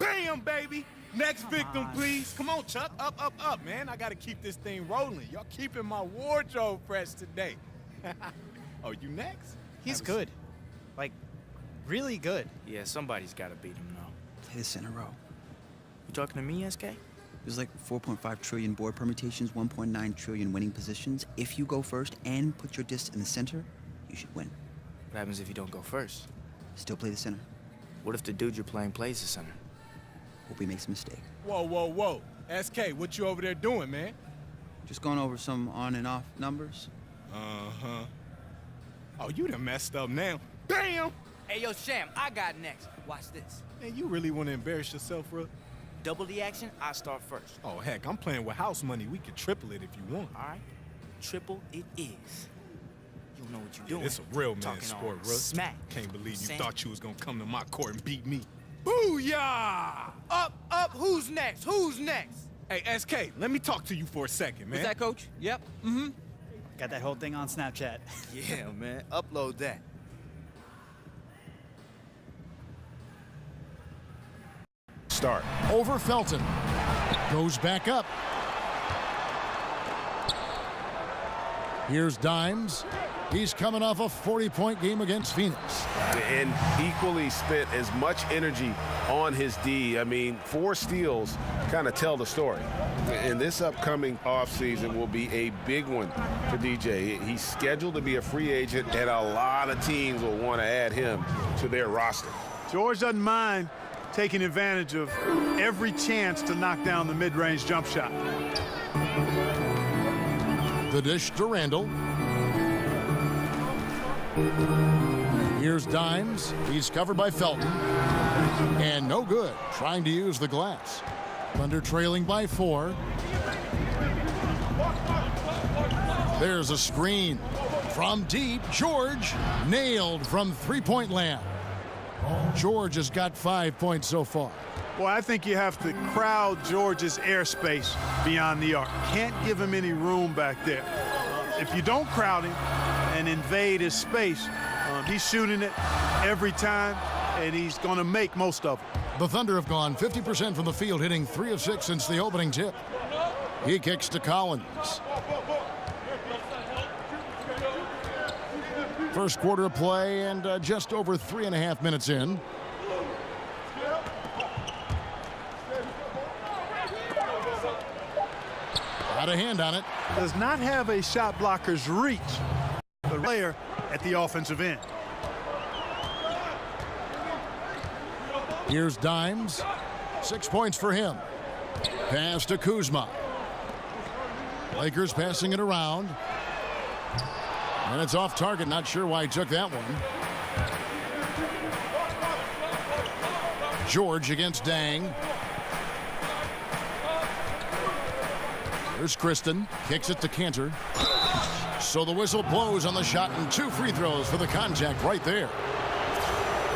Bam, baby. Next victim, please. Come on, Chuck. Up, man. I got to keep this thing rolling. Y'all keeping my wardrobe fresh today. Oh, you next? He's good. Like, really good. Yeah, somebody's got to beat him now. Play the center row. You talking to me, SK? There's like 4.5 trillion board permutations, 1.9 trillion winning positions. If you go first and put your disc in the center, you should win. What happens if you don't go first? Still play the center. What if the dude you're playing plays the center? Hope he makes a mistake. Whoa. SK, what you over there doing, man? Just going over some on and off numbers. Uh-huh. Oh, you done messed up now. Bam! Hey, yo, Sham, I got next. Watch this. Man, you really want to embarrass yourself, bro? Double the action, I start first. Oh, heck, I'm playing with house money. We could triple it if you want. All right? Triple it is. You know what you're doing. It's a real man Talking sport, all bro. smack. Can't believe you Sam. thought you was gonna come to my court and beat me. Booyah! Up, who's next? Who's next? Hey, SK, let me talk to you for a second, man. Is that, Coach? Yep. Got that whole thing on Snapchat. Yeah, man, upload that. Start. Over Felton. Goes back up. Here's Dimes. He's coming off a 40-point game against Phoenix. And equally spent as much energy on his D. I mean, 4 steals kind of tell the story. And this upcoming offseason will be a big one for DJ. He's scheduled to be a free agent, and a lot of teams will want to add him to their roster. George doesn't mind taking advantage of every chance to knock down the mid-range jump shot. The dish to Randall. Here's Dimes. He's covered by Felton. And no good, trying to use the glass. Thunder trailing by 4. There's a screen. From deep, George nailed from three-point land. George has got 5 points so far. Well, I think you have to crowd George's airspace beyond the arc. Can't give him any room back there. If you don't crowd him and invade his space, he's shooting it every time, and he's going to make most of it. The Thunder have gone 50% from the field, hitting 3 of 6 since the opening tip. He kicks to Collins. First quarter of play and just over 3.5 minutes in. Got a hand on it. Does not have a shot blocker's reach. The player at the offensive end. Here's Dimes. 6 points for him. Pass to Kuzma. Lakers passing it around. And it's off target. Not sure why he took that one. George against Dang. Here's Kristen. Kicks it to Cantor. So the whistle blows on the shot, and 2 free throws for the contact right there.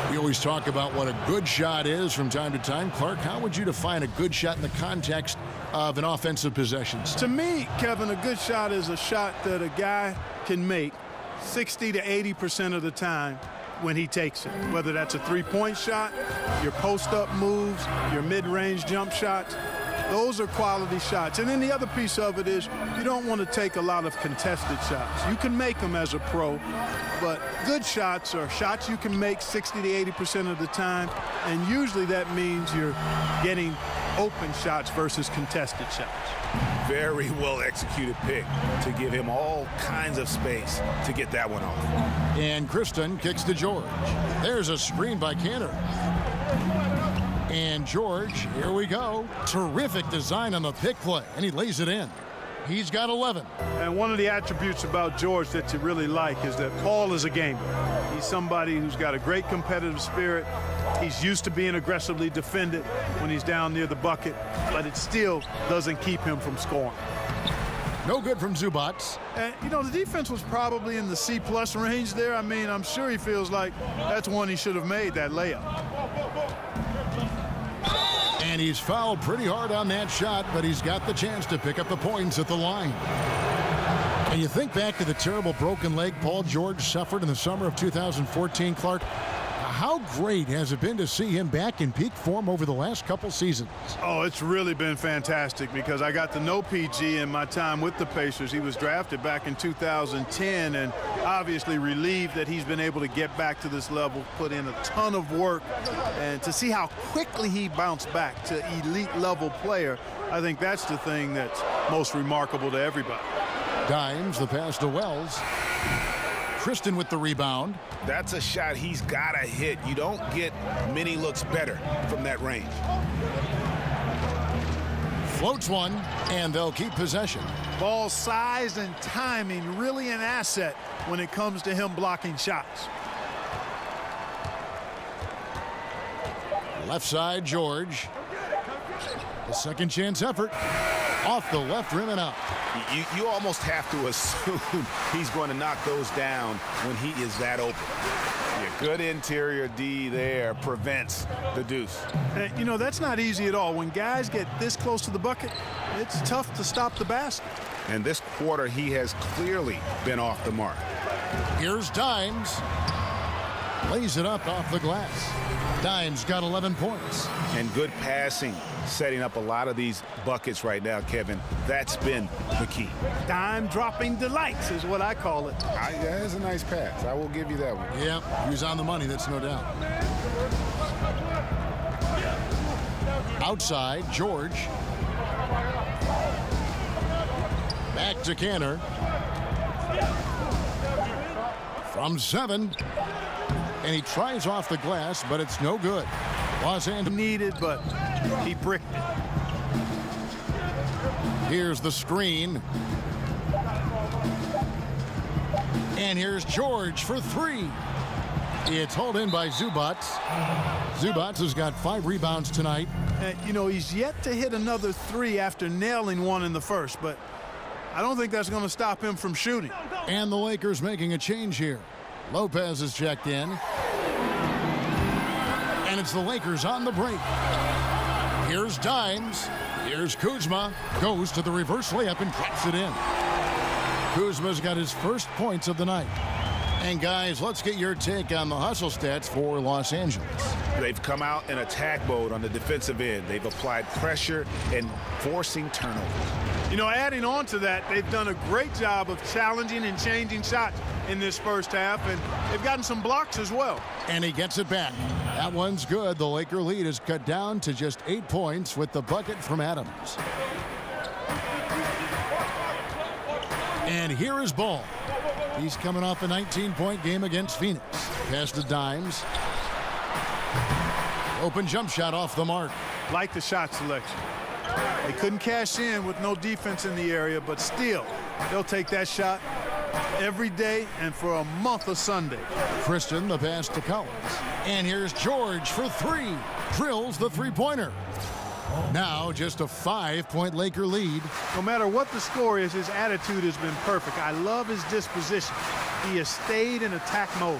We always talk about what a good shot is from time to time. Clark, how would you define a good shot in the context of an offensive possession? To me, Kevin, a good shot is a shot that a guy can make 60 to 80% of the time when he takes it. Whether that's a three-point shot, your post-up moves, your mid-range jump shots. Those are quality shots. And then the other piece of it is you don't want to take a lot of contested shots. You can make them as a pro, but good shots are shots you can make 60 to 80% of the time, and usually that means you're getting open shots versus contested shots. Very well executed pick to give him all kinds of space to get that one off. And Kristen kicks to George. There's a screen by Cantor. And George, here we go. Terrific design on the pick play, and he lays it in. He's got 11. And one of the attributes about George that you really like is that Paul is a gamer. He's somebody who's got a great competitive spirit. He's used to being aggressively defended when he's down near the bucket, but it still doesn't keep him from scoring. No good from Zubats. And, you know, the defense was probably in the C-plus range there. I mean, I'm sure he feels like that's one he should have made, that layup. And he's fouled pretty hard on that shot, but he's got the chance to pick up the points at the line. And you think back to the terrible broken leg Paul George suffered in the summer of 2014, Clark. How great has it been to see him back in peak form over the last couple seasons? Oh, it's really been fantastic because I got to know PG in my time with the Pacers. He was drafted back in 2010 and obviously relieved that he's been able to get back to this level, put in a ton of work, and to see how quickly he bounced back to elite level player, I think that's the thing that's most remarkable to everybody. Dimes the pass to Wells. Kristen with the rebound. That's a shot he's got to hit. You don't get many looks better from that range. Floats one, and they'll keep possession. Ball size and timing really an asset when it comes to him blocking shots. Left side, George. A second chance effort. Off the left rim and out. You almost have to assume he's going to knock those down when he is that open. Yeah, good interior D there prevents the deuce. You know, that's not easy at all. When guys get this close to the bucket, it's tough to stop the basket. And this quarter, he has clearly been off the mark. Here's Dimes. Lays it up off the glass. Dimes got 11 points. And good passing, setting up a lot of these buckets right now, Kevin. That's been the key. Dime dropping delights is what I call it. That's a nice pass. I will give you that one. Yep, he was on the money, that's no doubt. Outside, George. Back to Canner. From 7. And he tries off the glass, but it's no good. Los Angeles needed, but he bricked it. Here's the screen. And here's George for 3. It's hauled in by Zubats. Zubats has got 5 rebounds tonight. You know, he's yet to hit another 3 after nailing one in the first, but I don't think that's going to stop him from shooting. And the Lakers making a change here. Lopez is checked in. And it's the Lakers on the break. Here's Dimes. Here's Kuzma. Goes to the reverse layup and drops it in. Kuzma's got his first points of the night. And guys, let's get your take on the hustle stats for Los Angeles. They've come out in attack mode on the defensive end. They've applied pressure and forcing turnovers. You know, adding on to that, they've done a great job of challenging and changing shots in this first half, and they've gotten some blocks as well. And he gets it back. That one's good. The Laker lead is cut down to just 8 points with the bucket from Adams. And here is Ball. He's coming off a 19-point game against Phoenix. Pass to Dimes. Open jump shot off the mark. Like the shot selection. They couldn't cash in with no defense in the area, but still, they'll take that shot every day and for a month of Sunday. Kristen, the pass to Collins. And here's George for 3. Drills the three-pointer. Now just a 5-point Laker lead. No matter what the score is, his attitude has been perfect. I love his disposition. He has stayed in attack mode.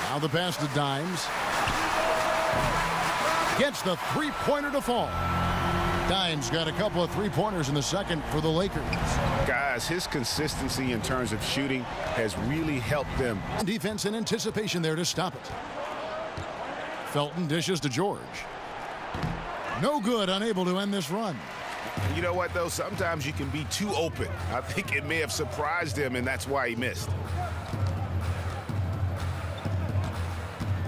Now the pass to Dimes. Gets the three-pointer to fall. Dimes got a couple of three-pointers in the second for the Lakers. Guys, his consistency in terms of shooting has really helped them. Defense and anticipation there to stop it. Felton dishes to George. No good, unable to end this run. You know what, though? Sometimes you can be too open. I think it may have surprised him, and that's why he missed.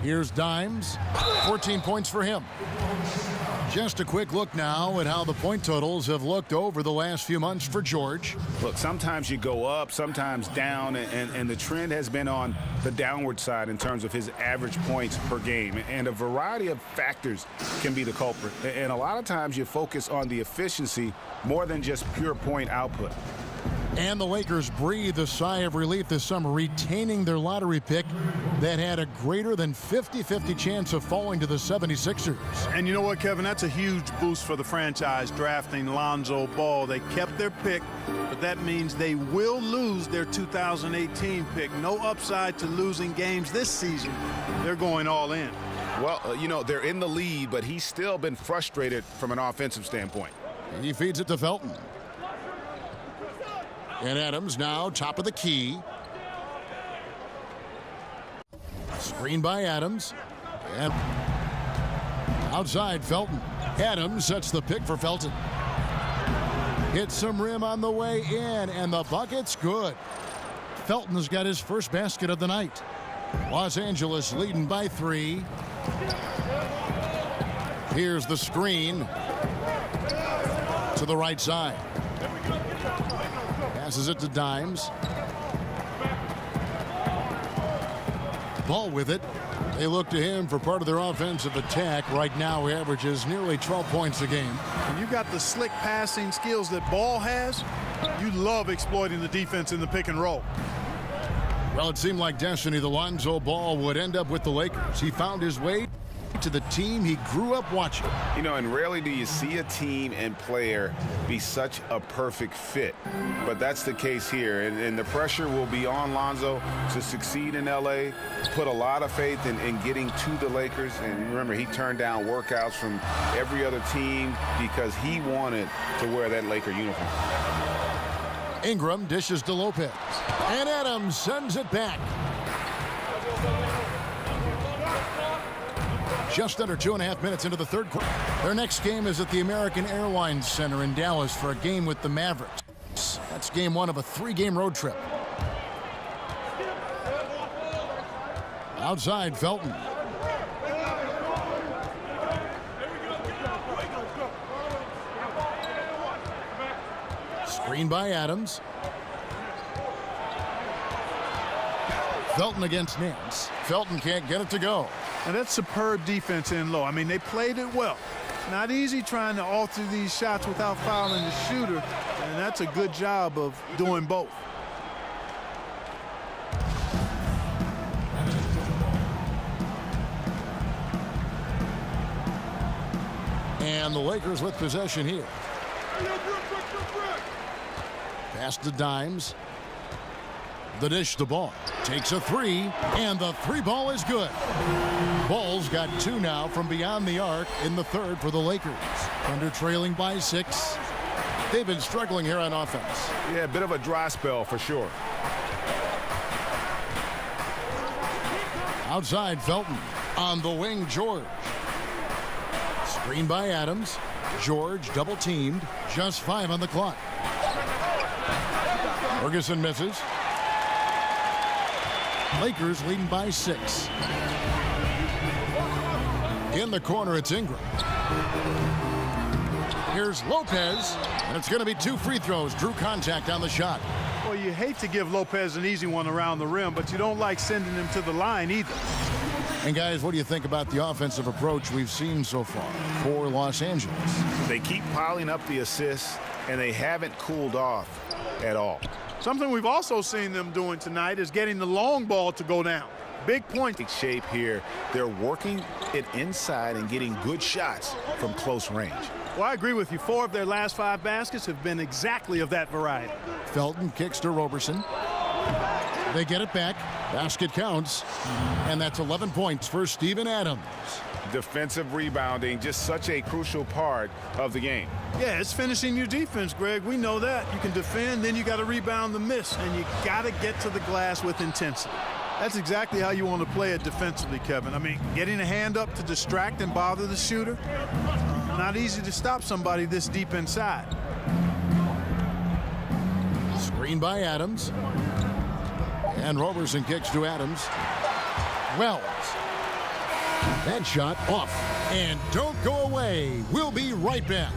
Here's Dimes. 14 points for him. Just a quick look now at how the point totals have looked over the last few months for George. Look, sometimes you go up, sometimes down, and the trend has been on the downward side in terms of his average points per game. And a variety of factors can be the culprit. And a lot of times you focus on the efficiency more than just pure point output. And the Lakers breathe a sigh of relief this summer, retaining their lottery pick that had a greater than 50-50 chance of falling to the 76ers. And you know what, Kevin? That's a huge boost for the franchise, drafting Lonzo Ball. They kept their pick, but that means they will lose their 2018 pick. No upside to losing games this season. They're going all in. Well, you know, they're in the lead, but he's still been frustrated from an offensive standpoint. He feeds it to Felton. And Adams now top of the key. Screen by Adams. And outside Felton. Adams sets the pick for Felton. Hits some rim on the way in, and the bucket's good. Felton's got his first basket of the night. Los Angeles leading by 3. Here's the screen to the right side. Passes it to Dimes. Ball with it. They look to him for part of their offensive attack. Right now, he averages nearly 12 points a game. When you got the slick passing skills that Ball has, you love exploiting the defense in the pick and roll. Well, it seemed like destiny. The Lonzo Ball would end up with the Lakers. He found his way to the team he grew up watching. You know, and rarely do you see a team and player be such a perfect fit. But that's the case here. And the pressure will be on Lonzo to succeed in L.A., put a lot of faith in getting to the Lakers. And remember, he turned down workouts from every other team because he wanted to wear that Laker uniform. Ingram dishes to Lopez. And Adams sends it back. Just under 2.5 minutes into the third quarter. Their next game is at the American Airlines Center in Dallas for a game with the Mavericks. That's game 1 of a 3-game road trip. Outside, Felton. Screen by Adams. Felton against Nance. Felton can't get it to go. And that's superb defense in low. I mean, they played it well. Not easy trying to alter these shots without fouling the shooter, and that's a good job of doing both. And the Lakers with possession here. Pass to Dimes. The dish to Ball. Takes a 3, and the 3-ball is good. Ball's got 2 now from beyond the arc in the third for the Lakers. Under trailing by 6. They've been struggling here on offense. Yeah, a bit of a dry spell for sure. Outside, Felton. On the wing, George. Screen by Adams. George double teamed. Just 5 on the clock. Ferguson misses. Lakers leading by 6. In the corner, it's Ingram. Here's Lopez, and it's going to be 2 free throws. Drew contact on the shot. Well, you hate to give Lopez an easy one around the rim, but you don't like sending him to the line either. And guys, what do you think about the offensive approach we've seen so far for Los Angeles? They keep piling up the assists, and they haven't cooled off at all. Something we've also seen them doing tonight is getting the long ball to go down. Big point. Shape here. They're working it inside and getting good shots from close range. Well, I agree with you. 4 of their last 5 baskets have been exactly of that variety. Felton kicks to Roberson. They get it back. Basket counts. And that's 11 points for Steven Adams. Defensive rebounding, just such a crucial part of the game. Yeah, it's finishing your defense, Greg. We know that. You can defend, then you got to rebound the miss, and you got to get to the glass with intensity. That's exactly how you want to play it defensively, Kevin. I mean, getting a hand up to distract and bother the shooter, not easy to stop somebody this deep inside. Screen by Adams. And Roberson kicks to Adams. Wells. That shot off. And don't go away. We'll be right back.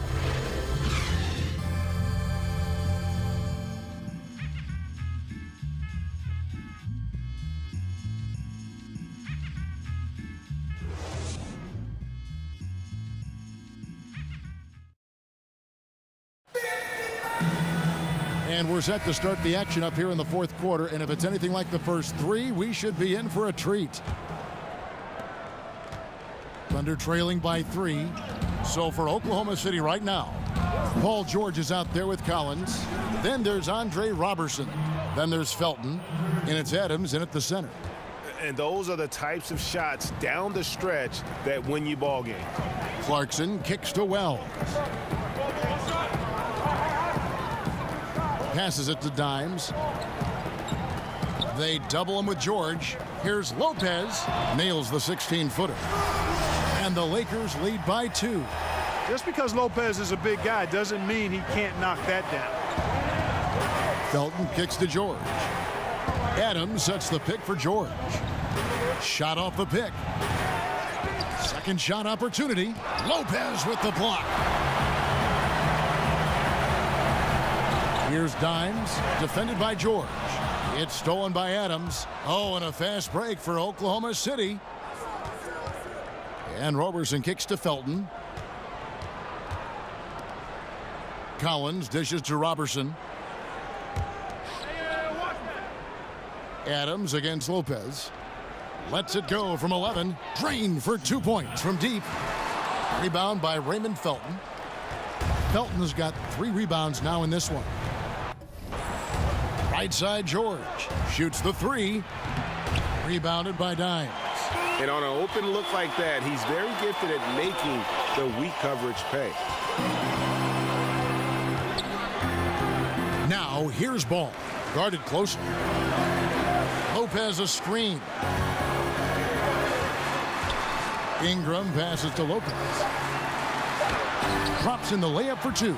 And we're set to start the action up here in the fourth quarter. And if it's anything like the first 3, we should be in for a treat. Thunder trailing by 3. So for Oklahoma City right now, Paul George is out there with Collins. Then there's Andre Roberson. Then there's Felton. And it's Adams in at the center. And those are the types of shots down the stretch that win you ball games. Clarkson kicks to Wells. Passes it to Dimes. They double him with George. Here's Lopez. Nails the 16-footer. And the Lakers lead by 2. Just because Lopez is a big guy doesn't mean he can't knock that down. Felton kicks to George. Adams sets the pick for George. Shot off the pick. Second shot opportunity. Lopez with the block. Here's Dimes, defended by George. It's stolen by Adams. Oh, and a fast break for Oklahoma City. And Roberson kicks to Felton. Collins dishes to Roberson. Adams against Lopez. Lets it go from 11. Drained for 2 points from deep. Rebound by Raymond Felton. Felton has got 3 rebounds now in this one. Right side George. Shoots the 3. Rebounded by Dimes. And on an open look like that, he's very gifted at making the weak coverage pay. Now here's Ball. Guarded closely. Lopez a screen. Ingram passes to Lopez. Drops in the layup for 2.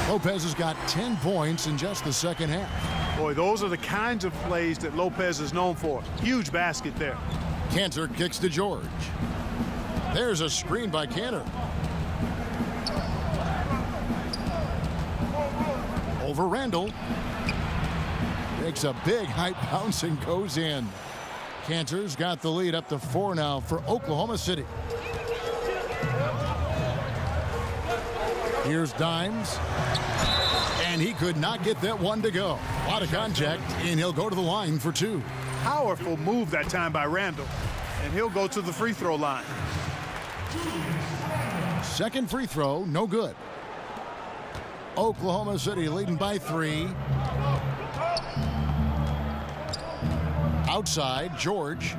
Lopez has got 10 points in just the second half. Boy, those are the kinds of plays that Lopez is known for. Huge basket there. Cantor kicks to George. There's a screen by Cantor. Over Randall. Makes a big high bounce and goes in. Cantor's got the lead up to 4 now for Oklahoma City. Here's Dimes. And he could not get that one to go. A lot of contact, and he'll go to the line for 2. Powerful move that time by Randall. And he'll go to the free throw line. Second free throw, no good. Oklahoma City leading by 3. Outside, George.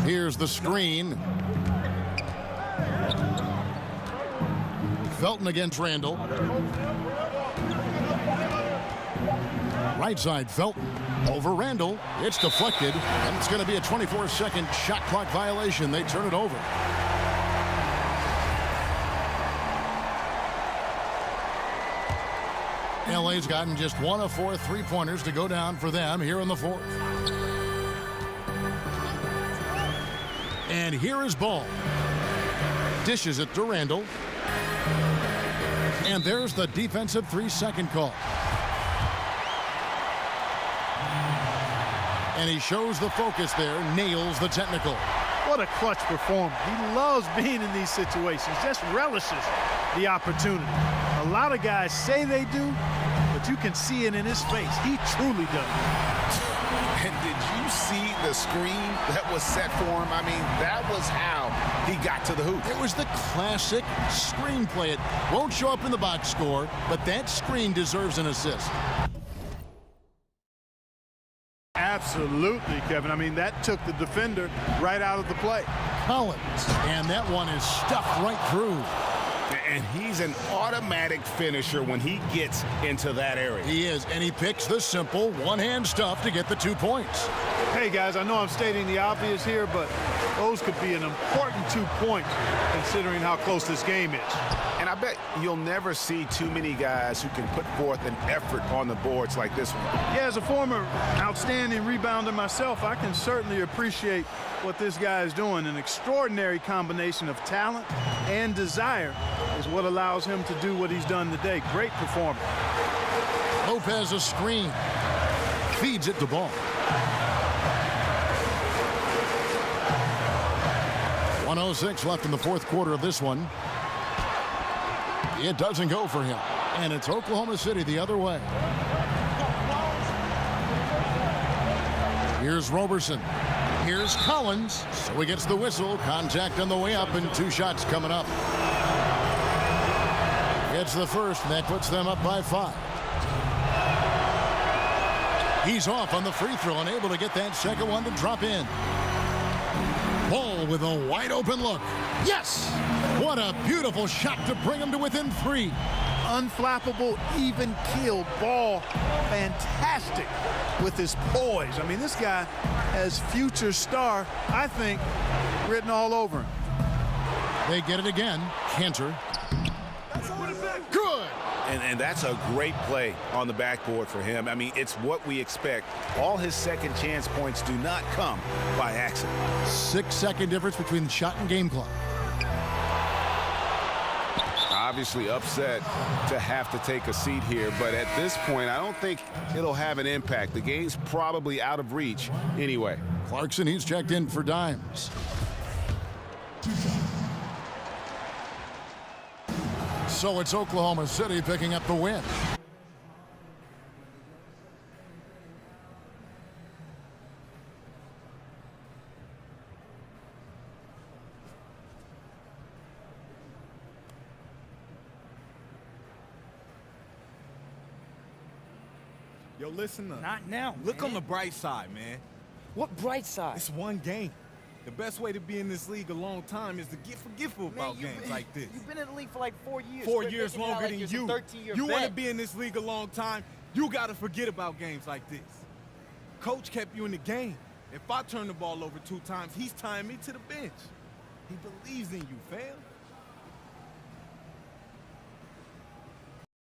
Here's the screen. Felton against Randall. Right side, Felton. Over Randall. It's deflected, and it's going to be a 24-second shot clock violation. They turn it over. LA's gotten just 1 of 4 3-pointers to go down for them here in the 4th. And here is Ball. Dishes it to Randall. And there's the defensive 3-second call. And he shows the focus there, nails the technical. What a clutch performer. He loves being in these situations, just relishes the opportunity. A lot of guys say they do, but you can see it in his face. He truly does. And did you see the screen that was set for him? I mean, that was how he got to the hoop. It was the classic screenplay. It won't show up in the box score, but that screen deserves an assist. Absolutely, Kevin. I mean, that took the defender right out of the play. Collins, and that one is stuffed right through. And he's an automatic finisher when he gets into that area. He is, and he picks the simple one-hand stuff to get the 2 points. Hey, guys, I know I'm stating the obvious here, but those could be an important 2 points considering how close this game is. And I bet you'll never see too many guys who can put forth an effort on the boards like this one. Yeah, as a former outstanding rebounder myself, I can certainly appreciate what this guy is doing. An extraordinary combination of talent and desire is what allows him to do what he's done today. Great performance. Lopez a screen. Feeds it to Ball. 1:06 left in the 4th quarter of this one. It doesn't go for him. And it's Oklahoma City the other way. Here's Roberson. Here's Collins. So he gets the whistle. Contact on the way up, and 2 shots coming up. Gets the first, and that puts them up by 5. He's off on the free throw, unable to get that second one to drop in. Ball with a wide open look. Yes! What a beautiful shot to bring him to within 3. unflappable, even keel ball. Fantastic with his poise. I mean, this guy has future star, I think, written all over him. They get it again. Cantor. Good. And that's a great play on the backboard for him. I mean, it's what we expect. All his second chance points do not come by accident. 6-second difference between the shot and game clock. Obviously upset to have to take a seat here, but at this point, I don't think it'll have an impact. The game's probably out of reach anyway. Clarkson, he's checked in for dimes. So it's Oklahoma City picking up the win. Yo, listen up. Not now, Look man. on the bright side, man. What bright side? It's one game. The best way to be in this league a long time is to get forgetful about games like this. You've been in the league for like 4 years. 4 Quit years making it out longer like than you're you. some 13-year You want to vet. be in this league a long time, you got to forget about games like this. Coach kept you in the game. If I turn the ball over 2 times, he's tying me to the bench. He believes in you, fam.